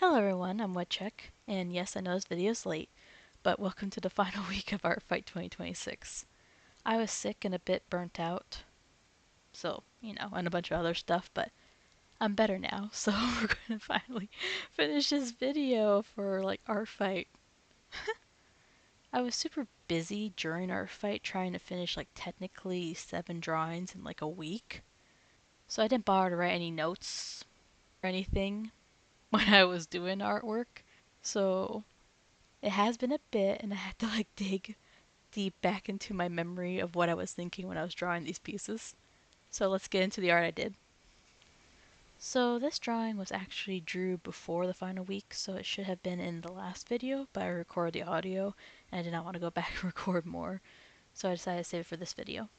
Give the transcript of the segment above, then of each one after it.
Hello everyone, I'm Woodchuck, and yes, I know this video is late, but welcome to the final week of Art Fight 2026. I was sick and a bit burnt out, and a bunch of other stuff, but I'm better now, so we're going to finally finish this video for, Art Fight. I was super busy during Art Fight trying to finish, technically 7 drawings in, a week, so I didn't bother to write any notes or anything when I was doing artwork, so it has been a bit, and I had to dig deep back into my memory of what I was thinking when I was drawing these pieces. So let's get into the art I did. So this drawing was actually drew before the final week, so it should have been in the last video, but I recorded the audio and I did not want to go back and record more, so I decided to save it for this video.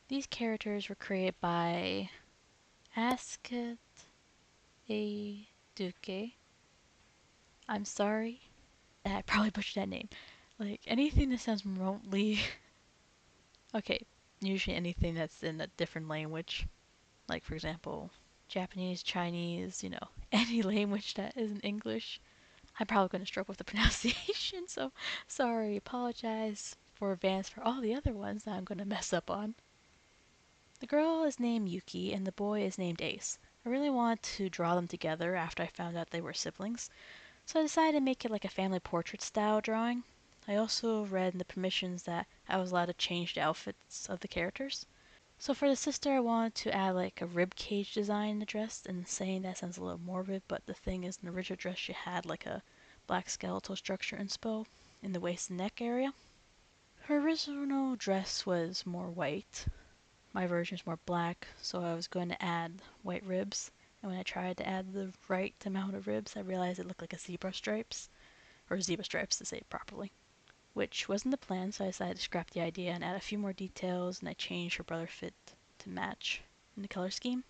These characters were created by Asket A. Duque. I'm sorry, I probably butchered that name. Anything that sounds remotely okay, usually anything that's in a different language, like for example, Japanese, Chinese, any language that isn't English. I'm probably going to struggle with the pronunciation, so sorry, apologize for advance for all the other ones that I'm going to mess up on. The girl is named Yuki and the boy is named Ace. I really wanted to draw them together after I found out they were siblings, so I decided to make it like a family portrait style drawing. I also read in the permissions that I was allowed to change the outfits of the characters. So for the sister, I wanted to add a rib cage design in the dress, and saying that sounds a little morbid, but the thing is, in the original dress, she had a black skeletal structure inspo in the waist and neck area. Her original dress was more white. My version is more black, so I was going to add white ribs. And when I tried to add the right amount of ribs, I realized it looked like a zebra stripes, or zebra stripes to say it properly, which wasn't the plan, so I decided to scrap the idea and add a few more details, and I changed her brother fit to match in the color scheme.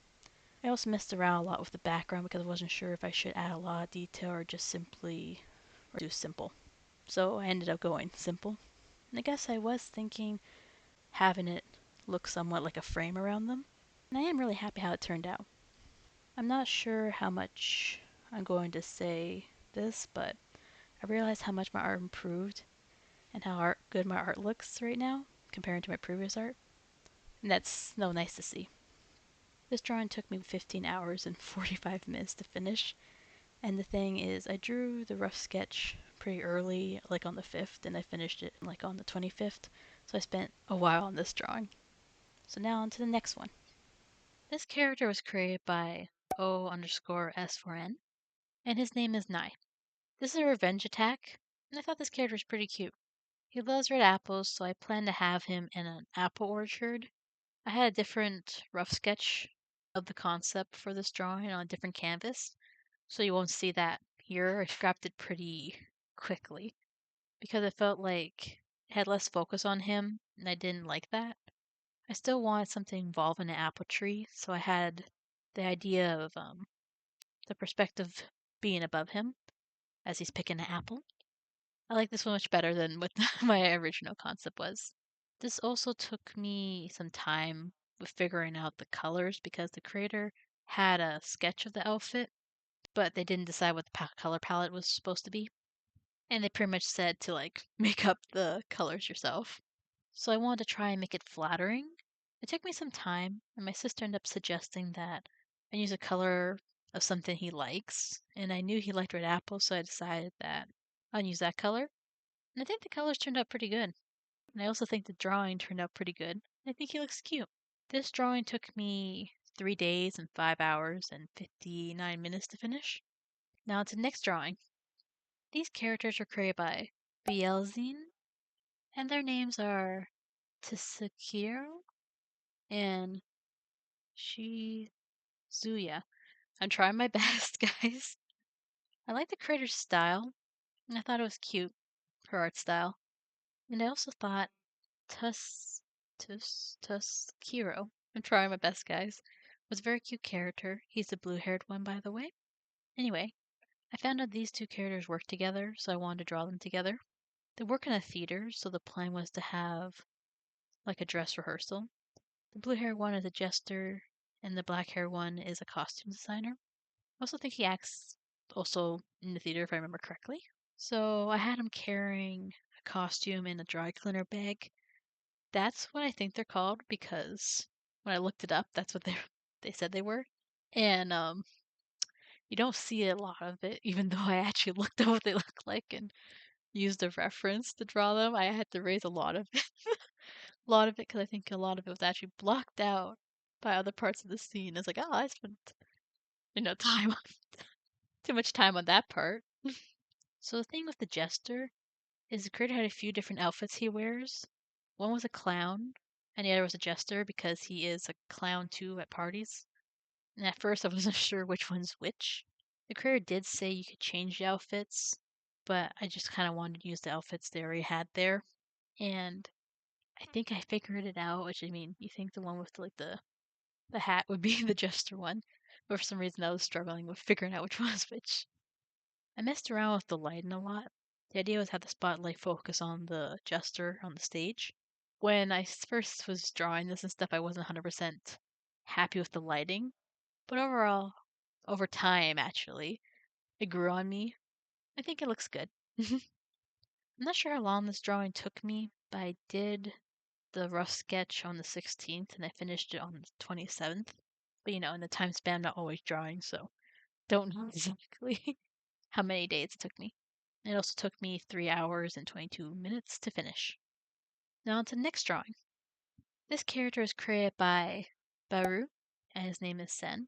I also messed around a lot with the background because I wasn't sure if I should add a lot of detail or just simply do simple. So I ended up going simple. And I guess I was thinking having it look somewhat like a frame around them. And I am really happy how it turned out. I'm not sure how much I'm going to say this, but I realized how much my art improved and how good my art looks right now compared to my previous art. And that's nice to see. This drawing took me 15 hours and 45 minutes to finish. And the thing is, I drew the rough sketch pretty early, on the 5th, and I finished it on the 25th. So I spent a while on this drawing. So now on to the next one. This character was created by O_S4N, and his name is Nai. This is a revenge attack, and I thought this character was pretty cute. He loves red apples, so I plan to have him in an apple orchard. I had a different rough sketch of the concept for this drawing on a different canvas, so you won't see that here. I scrapped it pretty quickly because I felt like it had less focus on him, and I didn't like that. I still wanted something involving an apple tree, so I had the idea of the perspective being above him as he's picking an apple. I like this one much better than what my original concept was. This also took me some time with figuring out the colors because the creator had a sketch of the outfit, but they didn't decide what the color palette was supposed to be. And they pretty much said to make up the colors yourself. So I wanted to try and make it flattering. It took me some time, and my sister ended up suggesting that I use a color of something he likes, and I knew he liked red apple, so I decided that I'd use that color. And I think the colors turned out pretty good. And I also think the drawing turned out pretty good. I think he looks cute. This drawing took me 3 days and 5 hours and 59 minutes to finish. Now to the next drawing. These characters were created by Bielzine, and their names are Tsukiro and Shizuya. I'm trying my best, guys. I like the creator's style, and I thought it was cute, her art style. And I also thought Tuskiro. I'm trying my best, guys. Was a very cute character. He's the blue-haired one, by the way. Anyway, I found out these two characters work together, so I wanted to draw them together. They work in a theater, so the plan was to have a dress rehearsal. The blue-haired one is a jester, and the black-haired one is a costume designer. I also think he acts also in the theater, if I remember correctly. So I had him carrying a costume in a dry cleaner bag. That's what I think they're called because when I looked it up, that's what they said they were. And you don't see a lot of it, even though I actually looked up what they look like and used a reference to draw them. I had to raise a lot of it, a lot of it, because I think a lot of it was actually blocked out by other parts of the scene. It's like, oh, I spent time too much time on that part. So the thing with the jester is the creator had a few different outfits he wears. One was a clown, and the other was a jester because he is a clown too at parties. And at first I wasn't sure which one's which. The creator did say you could change the outfits, but I just kind of wanted to use the outfits they already had there. And I think I figured it out, which I mean, you think the one with like the hat would be the jester one, but for some reason I was struggling with figuring out which one was which. I messed around with the lighting a lot. The idea was have the spotlight focus on the jester on the stage. When I first was drawing this and stuff, I wasn't 100% happy with the lighting, but overall, over time, actually, it grew on me. I think it looks good. I'm not sure how long this drawing took me, but I did the rough sketch on the 16th and I finished it on the 27th. But in the time span, I'm not always drawing, so don't know exactly how many days it took me. It also took me 3 hours and 22 minutes to finish. Now on to the next drawing. This character is created by Baru, and his name is Sen.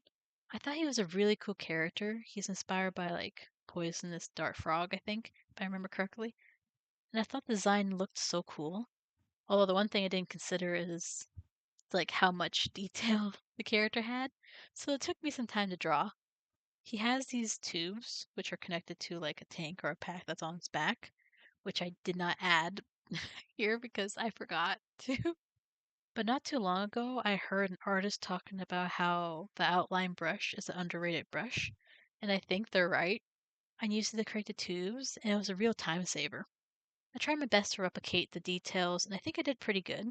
I thought he was a really cool character. He's inspired by like poisonous dart frog, I think, if I remember correctly. And I thought the design looked so cool. Although the one thing I didn't consider is like how much detail the character had. So it took me some time to draw. He has these tubes which are connected to like a tank or a pack that's on his back, which I did not add here because I forgot to. But not too long ago, I heard an artist talking about how the outline brush is an underrated brush, and I think they're right. I used it to create the tubes, and it was a real time saver. I tried my best to replicate the details, and I think I did pretty good.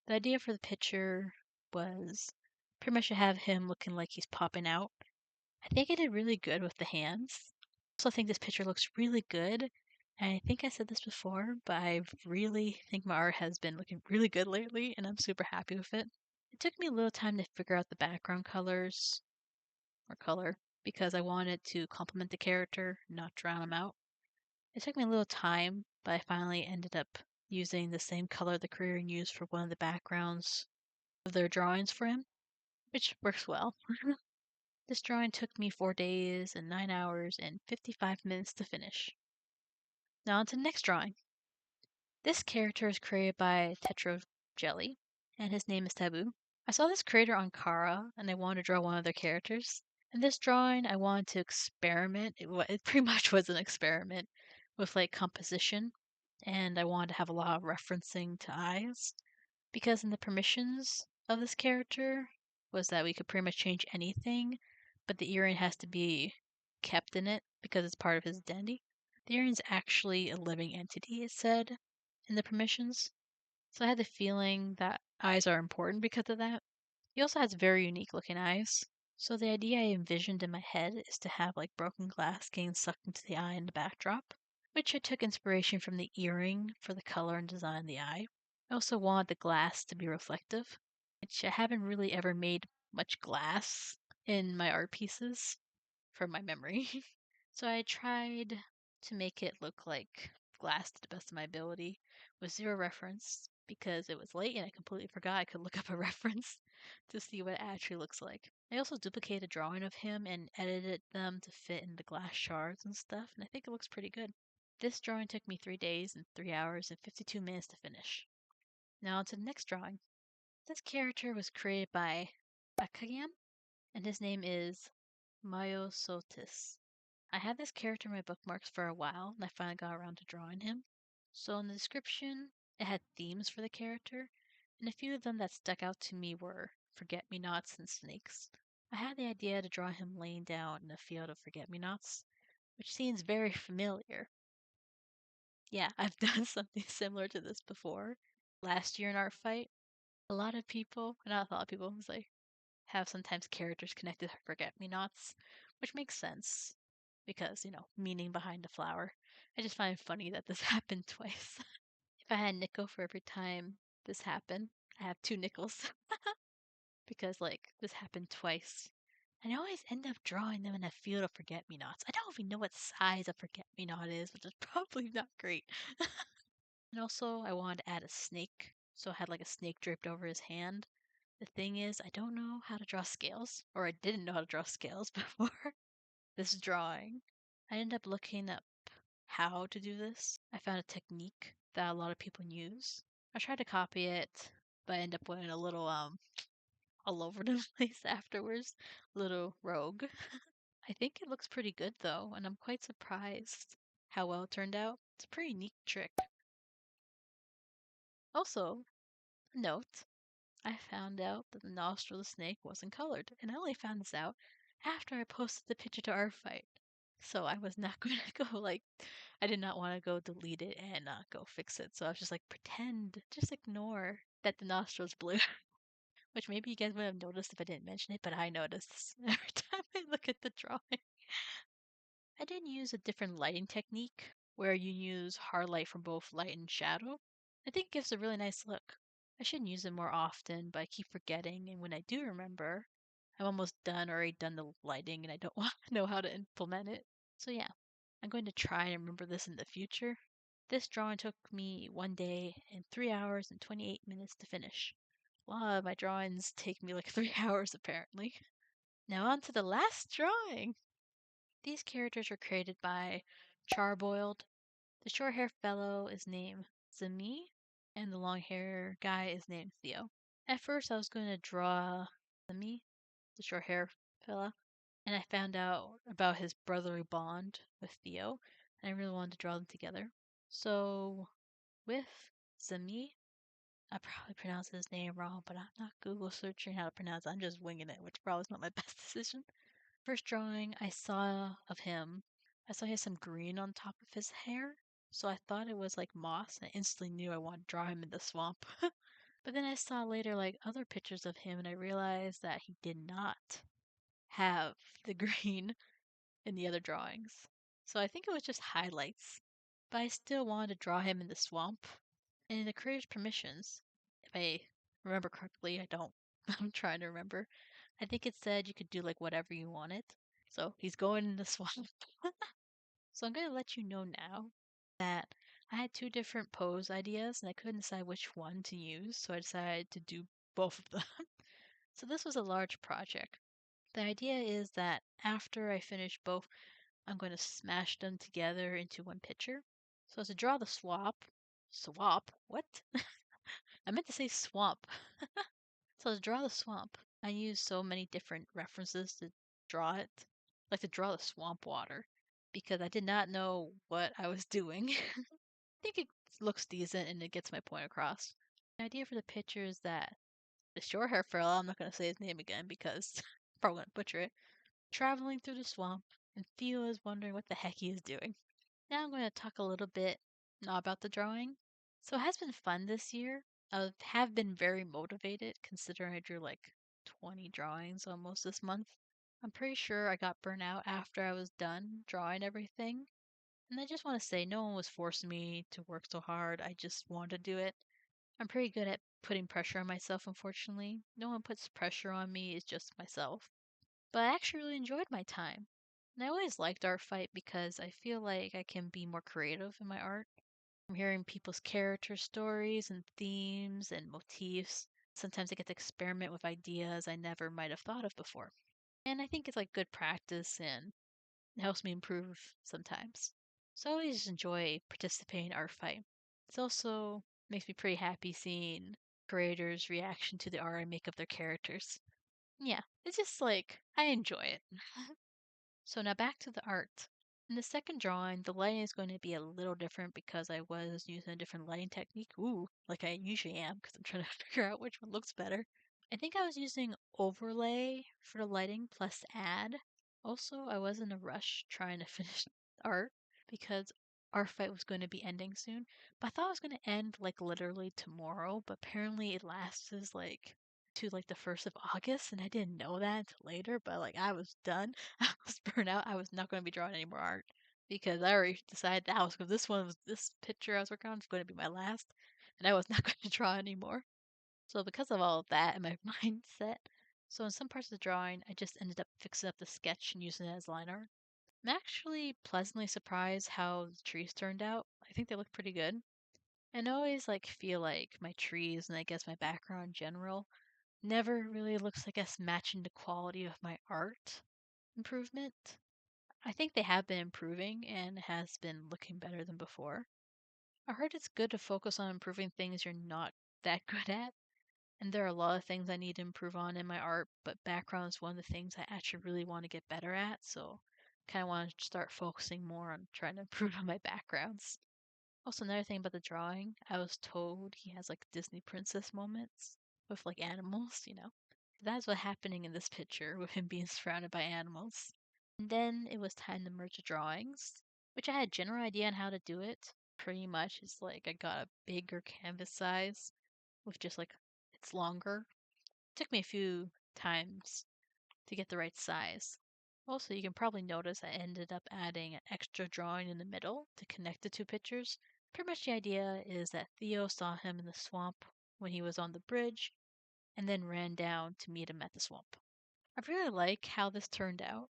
The idea for the picture was pretty much to have him looking like he's popping out. I think I did really good with the hands. I also think this picture looks really good. And I think I said this before, but I really think my art has been looking really good lately, and I'm super happy with it. It took me a little time to figure out the background colors or color because I wanted to complement the character, not drown him out. It took me a little time, but I finally ended up using the same color the creator used for one of the backgrounds of their drawings for him, which works well. This drawing took me 4 days and 9 hours and 55 minutes to finish. Now on to the next drawing. This character is created by Tetro Jelly, and his name is Taboo. I saw this creator on Kara, and I wanted to draw one of their characters. In this drawing, I wanted to experiment. It pretty much was an experiment with like composition, and I wanted to have a lot of referencing to eyes. Because in the permissions of this character was that we could pretty much change anything, but the earring has to be kept in it because it's part of his identity. The earring's actually a living entity, it said in the permissions. So I had the feeling that eyes are important because of that. He also has very unique looking eyes. So the idea I envisioned in my head is to have like broken glass getting sucked into the eye in the backdrop, which I took inspiration from the earring for the color and design of the eye. I also wanted the glass to be reflective, which I haven't really ever made much glass in my art pieces from my memory. So I tried to make it look like glass to the best of my ability with zero reference because it was late and I completely forgot I could look up a reference to see what it actually looks like. I also duplicated a drawing of him and edited them to fit in the glass shards and stuff, and I think it looks pretty good. This drawing took me 3 days and 3 hours and 52 minutes to finish. Now on to the next drawing. This character was created by Akagam, and his name is Myosotis. I had this character in my bookmarks for a while, and I finally got around to drawing him. So in the description, it had themes for the character, and a few of them that stuck out to me were forget-me-nots and snakes. I had the idea to draw him laying down in a field of forget-me-nots, which seems very familiar. Yeah, I've done something similar to this before. Last year in Art Fight, a lot of people, not a lot of people, it's like have sometimes characters connected to forget-me-nots, which makes sense. because, meaning behind the flower. I just find it funny that this happened twice. If I had a nickel for every time this happened, I have 2 nickels because, like, this happened twice. And I always end up drawing them in a field of forget-me-nots. I don't even know what size a forget-me-not is, which is probably not great. And also, I wanted to add a snake, so I had, like, a snake draped over his hand. The thing is, I don't know how to draw scales, or I didn't know how to draw scales before this drawing. I ended up looking up how to do this. I found a technique that a lot of people use. I tried to copy it, but I ended up going a little all over the place afterwards. Little rogue. I think it looks pretty good though, and I'm quite surprised how well it turned out. It's a pretty neat trick. Also, note, I found out that the nostril of the snake wasn't colored, and I only found this out after I posted the picture to our fight. So I was not going to go I did not want to go delete it and go fix it. So I was just like, pretend, just ignore that the nostril's blue. Which maybe you guys would have noticed if I didn't mention it, but I noticed every time I look at the drawing. I did use a different lighting technique where you use hard light from both light and shadow. I think it gives a really nice look. I should use it more often, but I keep forgetting, and when I do remember, I'm almost done or already done the lighting and I don't want to know how to implement it. So yeah, I'm going to try and remember this in the future. This drawing took me 1 day and 3 hours and 28 minutes to finish. A lot of my drawings take me like 3 hours apparently. Now on to the last drawing! These characters were created by Charboiled. The short hair fellow is named Zami, and the long hair guy is named Theo. At first, I was going to draw Zami, the short hair fella, and I found out about his brotherly bond with Theo, and I really wanted to draw them together. So, with Zami, I probably pronounced his name wrong, but I'm not Google searching how to pronounce it. I'm just winging it, which probably is not my best decision. First drawing I saw of him, I saw he had some green on top of his hair, so I thought it was like moss, and I instantly knew I wanted to draw him in the swamp. But then I saw later like other pictures of him, and I realized that he did not have the green in the other drawings. So I think it was just highlights. But I still wanted to draw him in the swamp. And in the creator's permissions, if I remember correctly, I don't. I'm trying to remember. I think it said you could do like whatever you wanted. So he's going in the swamp. So I'm going to let you know now that I had 2 different pose ideas and I couldn't decide which one to use. So I decided to do both of them. So this was a large project. The idea is that after I finish both, I'm going to smash them together into one picture. So to draw the swap, what? I meant to say swamp. So to draw the swamp, I used so many different references to draw it, like to draw the swamp water, because I did not know what I was doing. I think it looks decent and it gets my point across. The idea for the picture is that the short hair fella, I'm not going to say his name again because I'm probably going to butcher it, traveling through the swamp, and Theo is wondering what the heck he is doing. Now I'm going to talk a little bit not about the drawing. So it has been fun this year. I have been very motivated considering I drew like 20 drawings almost this month. I'm pretty sure I got burnt out after I was done drawing everything. And I just want to say no one was forcing me to work so hard. I just wanted to do it. I'm pretty good at putting pressure on myself, unfortunately. No one puts pressure on me, it's just myself. But I actually really enjoyed my time. And I always liked Art Fight because I feel like I can be more creative in my art. I'm hearing people's character stories and themes and motifs. Sometimes I get to experiment with ideas I never might have thought of before. And I think it's like good practice and it helps me improve sometimes. So I always enjoy participating in Art Fight. It also makes me pretty happy seeing creators' reaction to the art I make of their characters. Yeah, it's just like I enjoy it. So now back to the art. In the second drawing, the lighting is going to be a little different because I was using a different lighting technique. Ooh, like I usually am because I'm trying to figure out which one looks better. I think I was using overlay for the lighting plus add. Also, I was in a rush trying to finish art because our fight was going to be ending soon. But I thought it was going to end like literally tomorrow, but apparently it lasts like to like the 1st of August, and I didn't know that until later, but like I was done. I was burnt out. I was not going to be drawing any more art because I already decided that this picture I was working on was going to be my last, and I was not going to draw anymore. So because of all of that and my mindset, so in some parts of the drawing, I just ended up fixing up the sketch and using it as line art. I'm actually pleasantly surprised how the trees turned out. I think they look pretty good. And I always like feel like my trees and I guess my background in general never really looks like it's matching the quality of my art improvement. I think they have been improving and it has been looking better than before. I heard it's good to focus on improving things you're not that good at. And there are a lot of things I need to improve on in my art, but background is one of the things I actually really want to get better at. So kind of want to start focusing more on trying to improve on my backgrounds. Also, another thing about the drawing, I was told he has like Disney princess moments with like animals. That's what's happening in this picture with him being surrounded by animals. And then it was time to merge the drawings, which I had a general idea on how to do it. Pretty much, it's like I got a bigger canvas size with just like it's longer. It took me a few times to get the right size. Also, you can probably notice I ended up adding an extra drawing in the middle to connect the two pictures. Pretty much the idea is that Theo saw him in the swamp when he was on the bridge and then ran down to meet him at the swamp. I really like how this turned out.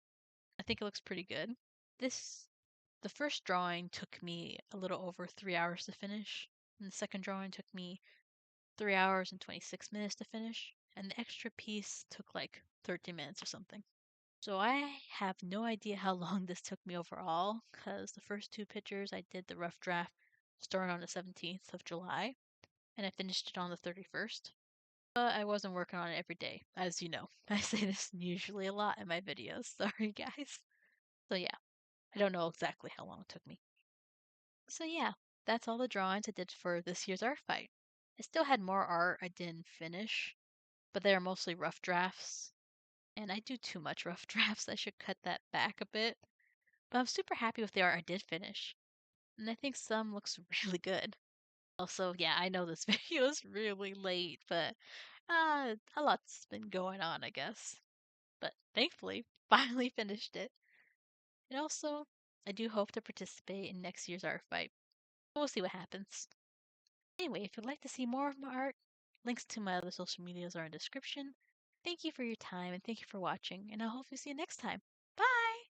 I think it looks pretty good. This the first drawing took me a little over 3 hours to finish, and the second drawing took me 3 hours and 26 minutes to finish, and the extra piece took like 13 minutes or something. So I have no idea how long this took me overall, because the first two pictures I did the rough draft starting on the 17th of July, and I finished it on the 31st. But I wasn't working on it every day, as you know. I say this usually a lot in my videos. Sorry, guys. So yeah, I don't know exactly how long it took me. So yeah, that's all the drawings I did for this year's art fight. I still had more art I didn't finish, but they are mostly rough drafts. And I do too much rough drafts. I should cut that back a bit. But I'm super happy with the art I did finish. And I think some looks really good. Also, yeah, I know this video is really late, but a lot's been going on, I guess. But thankfully, finally finished it. And also, I do hope to participate in next year's art fight. We'll see what happens. Anyway, if you'd like to see more of my art, links to my other social medias are in the description. Thank you for your time and thank you for watching, and I hope to see you next time. Bye!